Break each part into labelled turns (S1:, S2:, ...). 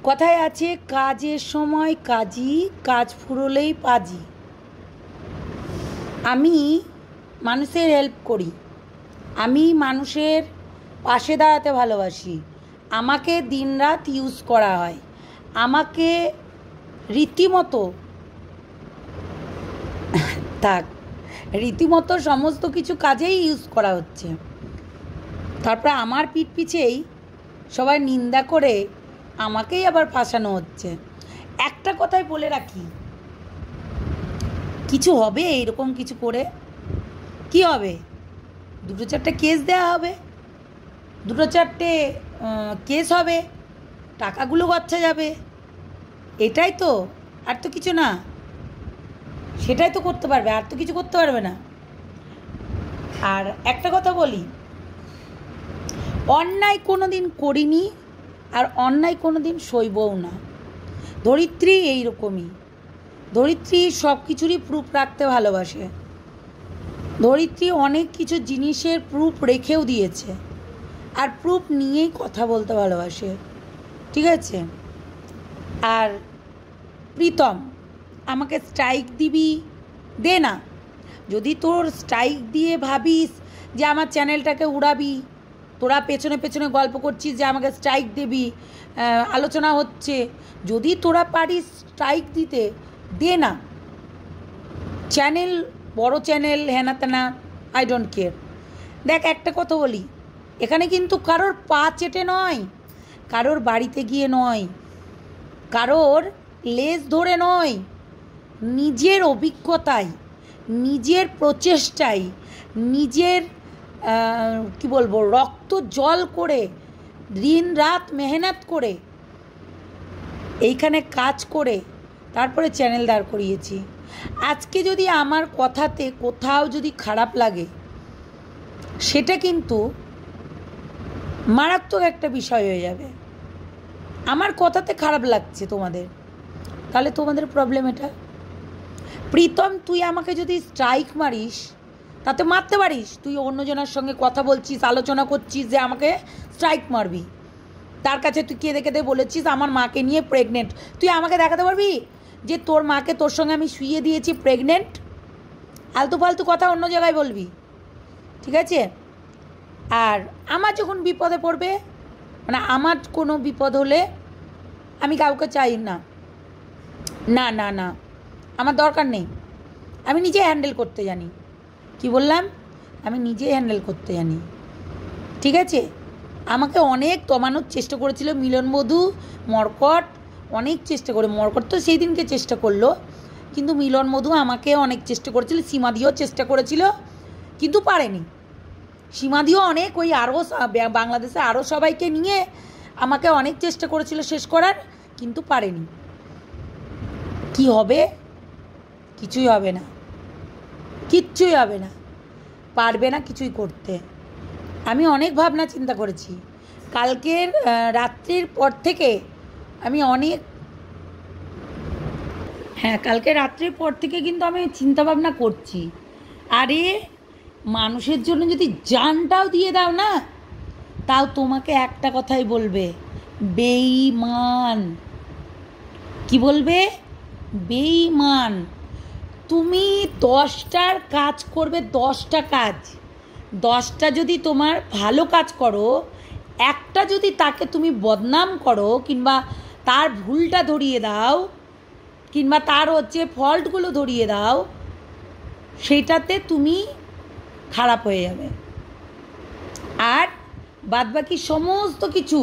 S1: কথায় আছে কাজের সময় কাজী, কাজ ফুরোলেই পাজি। আমি মানুষের হেল্প করি, আমি মানুষের পাশে দাঁড়াতে ভালোবাসি। আমাকে দিনরাত ইউজ করা হয়, আমাকে রীতিমতো থাক রীতিমতো সমস্ত কিছু কাজেই ইউজ করা হচ্ছে। তারপরে আমার পিঠ পিছেই সবাই নিন্দা করে আমাকেই আবার ফাঁসানো হচ্ছে। একটা কথাই বলে রাখি, কিছু হবে এরকম কিছু করে? কি হবে? দুটো চারটে কেস দেওয়া হবে, দুটো চারটে কেস হবে, টাকাগুলো গচ্ছা যাবে, এটাই তো, আর তো কিছু না। সেটাই তো করতে পারবে, আর তো কিছু করতে পারবে না। আর একটা কথা বলি, অন্যায় কোনো দিন করিনি, আর অন্যায় কোনো দিন সইবও না। ধরিত্রী এইরকমই, ধরিত্রী সব কিছুরই প্রুফ রাখতে ভালোবাসে। ধরিত্রী অনেক কিছু জিনিসের প্রুফ রেখেও দিয়েছে, আর প্রুফ নিয়েই কথা বলতে ভালোবাসে, ঠিক আছে? আর প্রীতম, আমাকে স্ট্রাইক দিবি, দে না। যদি তোর স্ট্রাইক দিয়ে ভাবিস যে আমার চ্যানেলটাকে উড়াবি, তোরা পেছনে পেছনে গল্প করছিস যে আমাকে স্ট্রাইক দিবি, আলোচনা হচ্ছে, যদি তোরা পারিস স্ট্রাইক দিতে, দে না। চ্যানেল বড় চ্যানেল হেনা তেনা, আই ডোন্ট কেয়ার। দেখ একটা কথা বলি, এখানে কিন্তু কারোর পা চেটে নয়, কারোর বাড়িতে গিয়ে নয়, কারোর লেজ ধরে নয়, নিজের অভিজ্ঞতায়, নিজের প্রচেষ্টায়, নিজের কি বলবো, রক্ত জল করে, দিন রাত মেহনত করে, এইখানে কাজ করে তারপরে চ্যানেল দাঁড় করিয়েছি। আজকে যদি আমার কথাতে কোথাও যদি খারাপ লাগে, সেটা কিন্তু মারাত্মক একটা বিষয় হয়ে যাবে। আমার কথাতে খারাপ লাগছে তোমাদের, তাহলে তোমাদের প্রবলেম এটা। প্রীতম, তুই আমাকে যদি স্ট্রাইক মারিস, তাতে মারতে পারিস, তুই অন্যজনের সঙ্গে কথা বলছিস, আলোচনা করছিস যে আমাকে স্ট্রাইক মারবি, তার কাছে তুই কেঁদে কেঁদে বলেছিস আমার মাকে নিয়ে প্রেগনেন্ট, তুই আমাকে দেখাতে পারবি যে তোর মাকে তোর সঙ্গে আমি শুইয়ে দিয়েছি প্রেগনেন্ট? আলতু ফালতু কথা অন্য জায়গায় বলবি, ঠিক আছে? আর আমার যখন বিপদে পড়বে, মানে আমার কোনো বিপদ হলে আমি কাউকে চাই না, না না না, আমার দরকার নেই। আমি নিজে হ্যান্ডেল করতে জানি। কি বললাম? আমি নিজে হ্যান্ডেল করতে জানি, ঠিক আছে? আমাকে অনেক দমানোর চেষ্টা করেছিল মিলন মধু, মর্কট, অনেক চেষ্টা করে। মর্কট তো সেই দিনকে চেষ্টা করলো, কিন্তু মিলন মধু আমাকে অনেক চেষ্টা করেছিল, সীমাদিও চেষ্টা করেছিল, কিন্তু পারেনি। সীমাদিও অনেক ওই আরও বাংলাদেশে আরও সবাইকে নিয়ে আমাকে অনেক চেষ্টা করেছিল শেষ করার, কিন্তু পারেনি। কি হবে? কিছুই হবে না, কিচ্ছুই হবে না, পারবে না কিছুই করতে। আমি অনেক ভাবনা চিন্তা করেছি, কালকের রাত্রির পর থেকে আমি অনেক, কালকে রাত্রির পর থেকে কিন্তু আমি চিন্তা ভাবনা করছি, আরে মানুষের জন্য যদি জানটাও দিয়ে দাও না, তাও তোমাকে একটা কথাই বলবে, বেঈমান। কি বলবে? বেঈমান। তুমি 10টার কাজ করবে, 10টা কাজ, 10টা যদি তোমার ভালো কাজ করো, একটা যদি তাকে তুমি বদনাম করো, কিংবা তার ভুলটা ধরিয়ে দাও, কিংবা তার ফল্টগুলো ধরিয়ে দাও, সেইটাতে তুমি খারাপ হয়ে যাবে। আর বাদবাকি সমস্ত কিছু,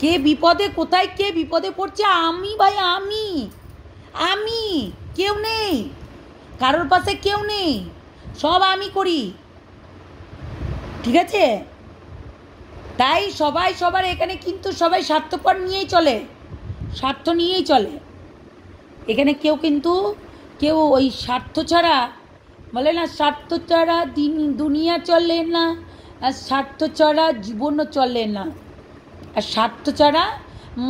S1: কে বিপদে, কোথায় কে বিপদে পড়ছে, আমি ভাই, আমি কেউ নেই, কারোর পাশে কেউ নেই, সব আমি করি, ঠিক আছে? তাই সবাই সবার এখানে কিন্তু সবাই স্বার্থপর নিয়েই চলে, স্বার্থ নিয়েই চলে এখানে। কেউ ওই স্বার্থ ছাড়া, বলে না, স্বার্থ ছাড়া দুনিয়া চলে না, আর স্বার্থ ছাড়া জীবনও চলে না, আর স্বার্থ ছাড়া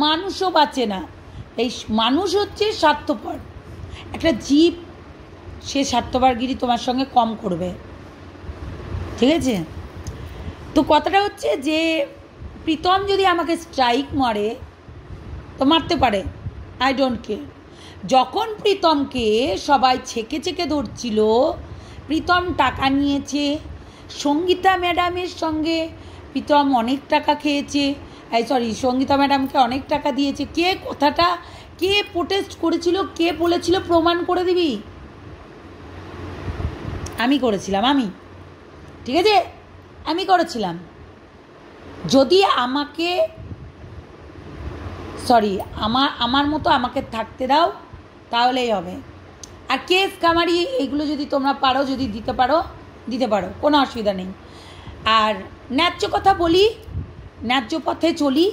S1: মানুষও বাঁচে না। এই মানুষ হচ্ছে স্বার্থপর একটা জীব, সে স্বার্থপরগিরি তোমার সঙ্গে কম করবে, ঠিক আছে? তো কথাটা হচ্ছে যে প্রীতম যদি আমাকে স্ট্রাইক মারে, তো মারতে পারে, আই ডোন্ট কেয়ার। যখন প্রীতমকে সবাই ছেকে ছেকে ধরছিল, প্রীতম টাকা নিয়েছে, সঙ্গীতা ম্যাডামের সঙ্গে প্রীতম অনেক টাকা খেয়েছে, সঙ্গীতা ম্যাডামকে অনেক টাকা দিয়েছে, কে কথাটা কে প্রোটেস্ট করেছিল, কে বলেছিল প্রমাণ করে দিবি? আমি করেছিলাম, ঠিক আছে, আমি করেছিলাম। যদি আমাকে আমার মতো আমাকে থাকতে দাও তাহলেই হবে। আর কেস কামারি এইগুলো যদি তোমরা পারো, যদি দিতে পারো, কোনো অসুবিধা নেই। আর ন্যায্য কথা বলি, ন্যায্য পথে চলি,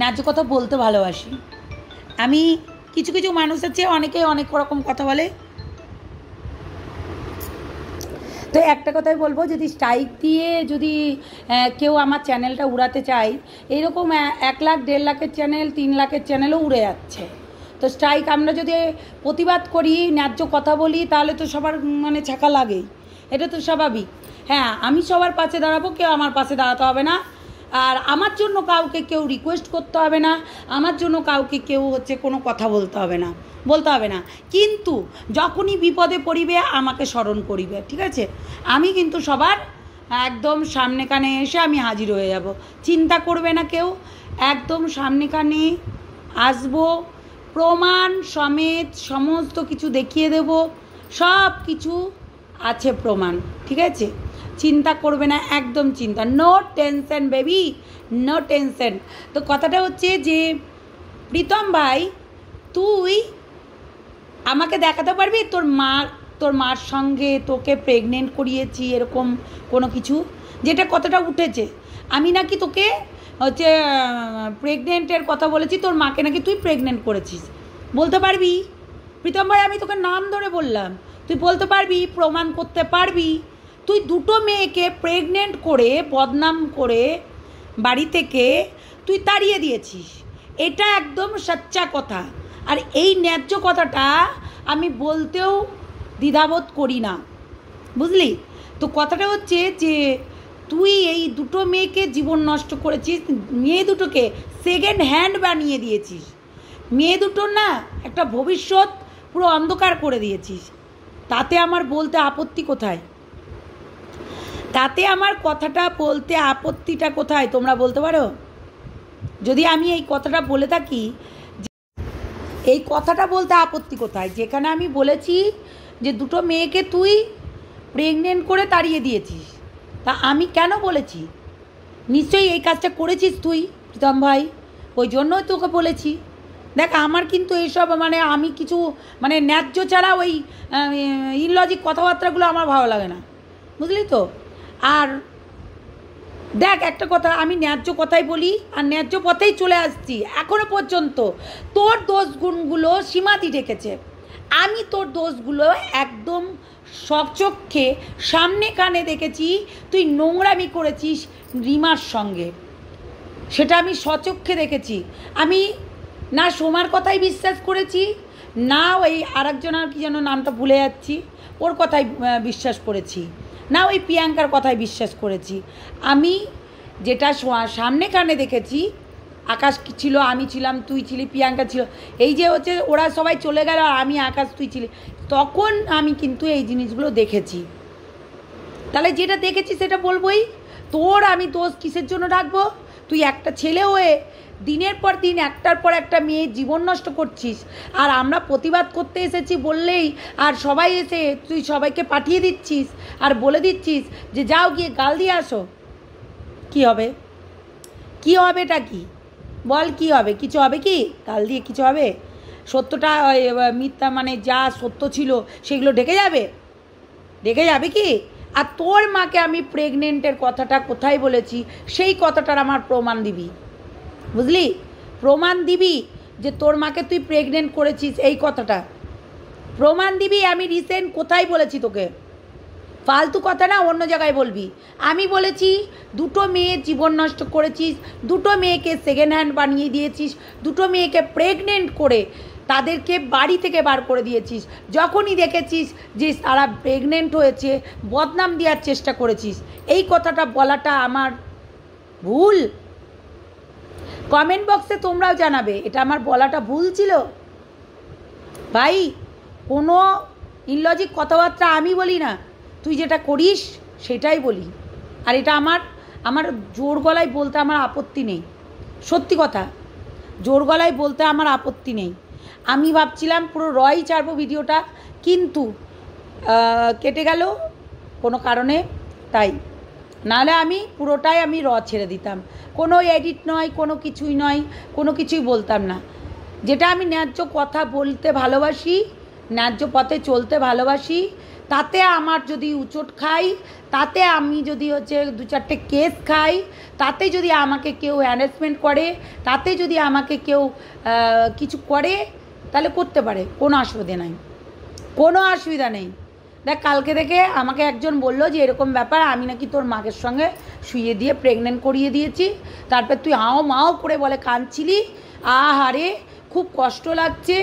S1: ন্যায্য কথা বলতে ভালোবাসি আমি। কিছু কিছু মানুষ আছে অনেকে অনেক রকম কথা বলে, তো একটা কথাই বলবো, যদি স্ট্রাইক দিয়ে যদি কেউ আমার চ্যানেলটা উড়াতে চায়, এরকম 1 লাখ 1.5 লাখের চ্যানেল, 3 লাখের চ্যানেলও উড়ে যাচ্ছে। তো স্ট্রাইক আমরা যদি প্রতিবাদ করি, ন্যায্য কথা বলি, তাহলে তো সবার মানে ছাকা লাগেই, এটা তো স্বাভাবিক। হ্যাঁ, আমি সবার পাশে দাঁড়াবো, কেউ আমার পাশে দাঁড়াতে হবে না। আর আমার জন্য কাউকে কেউ রিকোয়েস্ট করতে হবে না, আমার জন্য কাউকে কেউ কোনো কথা বলতে হবে না। কিন্তু যখনই বিপদে পড়িবে আমাকে স্মরণ করিবে, ঠিক আছে? আমি কিন্তু সবার একদম সামনে কানে এসে আমি হাজির হয়ে যাব, চিন্তা করবে না কেউ। একদম সামনে কানে আসবো, প্রমাণ সমেত সমস্ত কিছু দেখিয়ে দেব, সব কিছু আছে প্রমাণ, ঠিক আছে? চিন্তা করবে না, একদম চিন্তা, no tension baby, no tension. তো কথাটা হচ্ছে যে প্রীতম ভাই, তুই আমাকে দেখাতে পারবি তোর মার সঙ্গে তোকে প্রেগনেন্ট করিয়েছি এরকম কোনো কিছু, যেটা কতটা উঠেছে? আমি নাকি তোকে প্রেগনেন্টের কথা বলেছি, তোর মাকে নাকি তুই প্রেগনেন্ট করেছিস, বলতে পারবি? প্রীতম ভাই, আমি তোকে নাম ধরে বললাম, তুই বলতে পারবি, প্রমাণ করতে পারবি? তুই 2টো মেয়েকে প্রেগনেন্ট করে বদনাম করে বাড়ি থেকে তুই তাড়িয়ে দিয়েছিস, এটা একদম সচ্চা কথা। আর এই ন্যায্য কথাটা আমি বলতেও দ্বিধাবোধ করি না, বুঝলি? তো কথাটা হচ্ছে যে তুই এই 2টো মেয়েকে জীবন নষ্ট করেছিস, মেয়ে দুটোকে সেকেন্ড হ্যান্ড বানিয়ে দিয়েছিস, মেয়ে দুটোর না একটা ভবিষ্যৎ পুরো অন্ধকার করে দিয়েছিস। তাতে আমার বলতে আপত্তি কোথায়? তাতে আমার কথাটা বলতে আপত্তিটা কোথায় তোমরা বলতে পারো? যদি আমি এই কথাটা বলে থাকি, এই কথাটা বলতে আপত্তি কোথায়? যেখানে আমি বলেছি যে 2টো মেয়েকে তুই প্রেগনেন্ট করে তাড়িয়ে দিয়েছিস, তা আমি কেন বলেছি? নিশ্চয়ই এই কাজটা করেছিস তুই প্রীতম ভাই, ওই জন্যই তোকে বলেছি। দেখ, আমার কিন্তু এইসব মানে আমি কিছু মানে ন্যায্য ছাড়া ওই ইললজিক কথাবার্তাগুলো আমার ভালো লাগে না, বুঝলি তো? আর দেখ, একটা কথা, আমি ন্যায্য কথাই বলি আর ন্যায্য পথেই চলে আসছি এখনো পর্যন্ত। তোর দোষগুণগুলো সীমাতি ঢেকেছে, আমি তোর দোষগুলো একদম সচক্ষে সামনে কানে দেখেছি। তুই নোংরামি করেছিস রিমার সঙ্গে, সেটা আমি সচক্ষে দেখেছি। আমি না সোমার কথাই বিশ্বাস করেছি, না ওই আরেকজনের কি যেন নামটা ভুলে যাচ্ছি, ওর কথাই বিশ্বাস করেছি, না ওই প্রিয়াঙ্কার কথাই বিশ্বাস করেছি। আমি যেটা সামনে কানে দেখেছি, আকাশ ছিল, আমি ছিলাম, তুই ছিলি, প্রিয়াঙ্কা ছিল, এই যে হচ্ছে ওরা সবাই চলে গেল আর আমি, আকাশ, তুই ছিলি, তখন আমি কিন্তু এই জিনিসগুলো দেখেছি। তাহলে যেটা দেখেছি সেটা বলবোই। তোর আমি দোষ কিসের জন্য রাখবো? তুই একটা ছেলে হয়ে দিনের পর দিন একটার পর একটা মেয়ের জীবন নষ্ট করছিস, আর আমরা প্রতিবাদ করতে এসেছি বললেই আর সবাই এসে তুই সবাইকে পাঠিয়ে দিচ্ছিস আর বলে দিচ্ছিস যে যাও গিয়ে গাল দিয়ে আসো। কী হবে? কী হবেটা কি বল? কী হবে? কিছু হবে কি? গাল দিয়ে কিছু হবে? সত্যটা মিথ্যা মানে যা সত্য ছিল সেগুলো ঢেকে যাবে? ঢেকে যাবে কি? আর তোর মাকে আমি প্রেগনেন্টের কথাটা কোথায় বলেছি সেই কথাটার আমার প্রমাণ দিবি, বুঝলি? প্রমাণ দিবি যে তোর মাকে তুই প্রেগনেন্ট করেছিস, এই কথাটা প্রমাণ দিবি। আমি রিসেন্ট কোথায় বলেছি তোকে? ফালতু কথা না, অন্য জায়গায় বলবি। আমি বলেছি 2টো মেয়ের জীবন নষ্ট করেছিস, 2টো মেয়েকে সেকেন্ড হ্যান্ড বানিয়ে দিয়েছিস, 2টো মেয়েকে প্রেগনেন্ট করে তাদেরকে বাড়ি থেকে বার করে দিয়েছিস। যখনই দেখেছিস যে তারা প্রেগনেন্ট হয়েছে বদনাম দেওয়ার চেষ্টা করেছিস। এই কথাটা বলাটা আমার ভুল? কমেন্ট বক্সে তোমরাও জানাবে এটা আমার বলাটা ভুল ছিল। ভাই কোনো ইললজিক কথাবার্তা আমি বলি না, তুই যেটা করিস সেটাই বলি। আর এটা আমার জোর গলায় বলতে আমার আপত্তি নেই, সত্যি কথা, জোর গলায় বলতে আমার আপত্তি নেই। আমি ভাবছিলাম পুরো রই ছাড়বো ভিডিওটা, কিন্তু কেটে গেল কোনো কারণে, তাই নাহলে আমি পুরোটাই আমি ছেড়ে দিতাম, কোনো এডিট নয়, কোনো কিছুই নয়, কোনো কিছুই বলতাম না। যেটা আমি ন্যায্য কথা বলতে ভালোবাসি, ন্যায্য পথে চলতে ভালোবাসি, তাতে আমার যদি উচট খাই, তাতে আমি যদি হচ্ছে 2-4টে কেস খাই, তাতে যদি আমাকে কেউ হ্যারাসমেন্ট করে, তাতে যদি আমাকে কেউ কিছু করে, তাহলে করতে পারে, কোনো অসুবিধা নাই, কোনো অসুবিধা নেই। দেখ কালকে থেকে আমাকে একজন বললো যে এরকম ব্যাপার, আমি নাকি তোর মাকে সঙ্গে শুইয়ে দিয়ে প্রেগনেন্ট করিয়ে দিয়েছি, তারপর তুই হাও মাও করে বলে কাঁদছিলি, আহারে খুব কষ্ট লাগছে,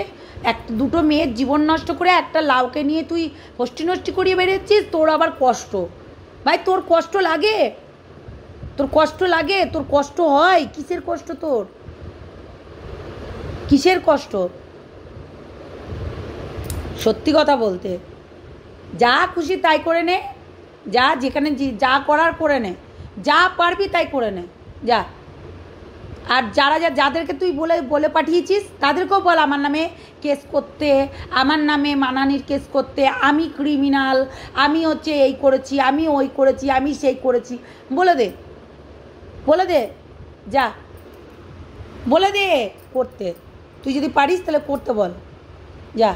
S1: দুটো মেয়ের জীবন নষ্ট করে একটা লাউকে নিয়ে তুই হস্টি নষ্টি করিয়ে বেরোচ্ছিস, তোর আবার কষ্ট। ভাই তোর কষ্ট লাগে, তোর কষ্ট লাগে, তোর কষ্ট হয়, কিসের কষ্ট তোর, কিসের কষ্ট? সত্যি কথা বলতে যা খুশি তাই করে নে, যা যেখানে যা করার করে নে, যা পারবি তাই করে নে যা। আর যাদেরকে তুই বলে পাঠিয়েছিস তাদেরকেও বল আমার নামে কেস করতে, আমার নামে মানহানির কেস করতে, আমি ক্রিমিনাল, আমি হচ্ছে এই করেছি, আমি ওই করেছি, আমি সেই করেছি, বলে দে, বলে দে, যা বলে দে করতে। তুই যদি পারিস তাহলে করতে বল, যা।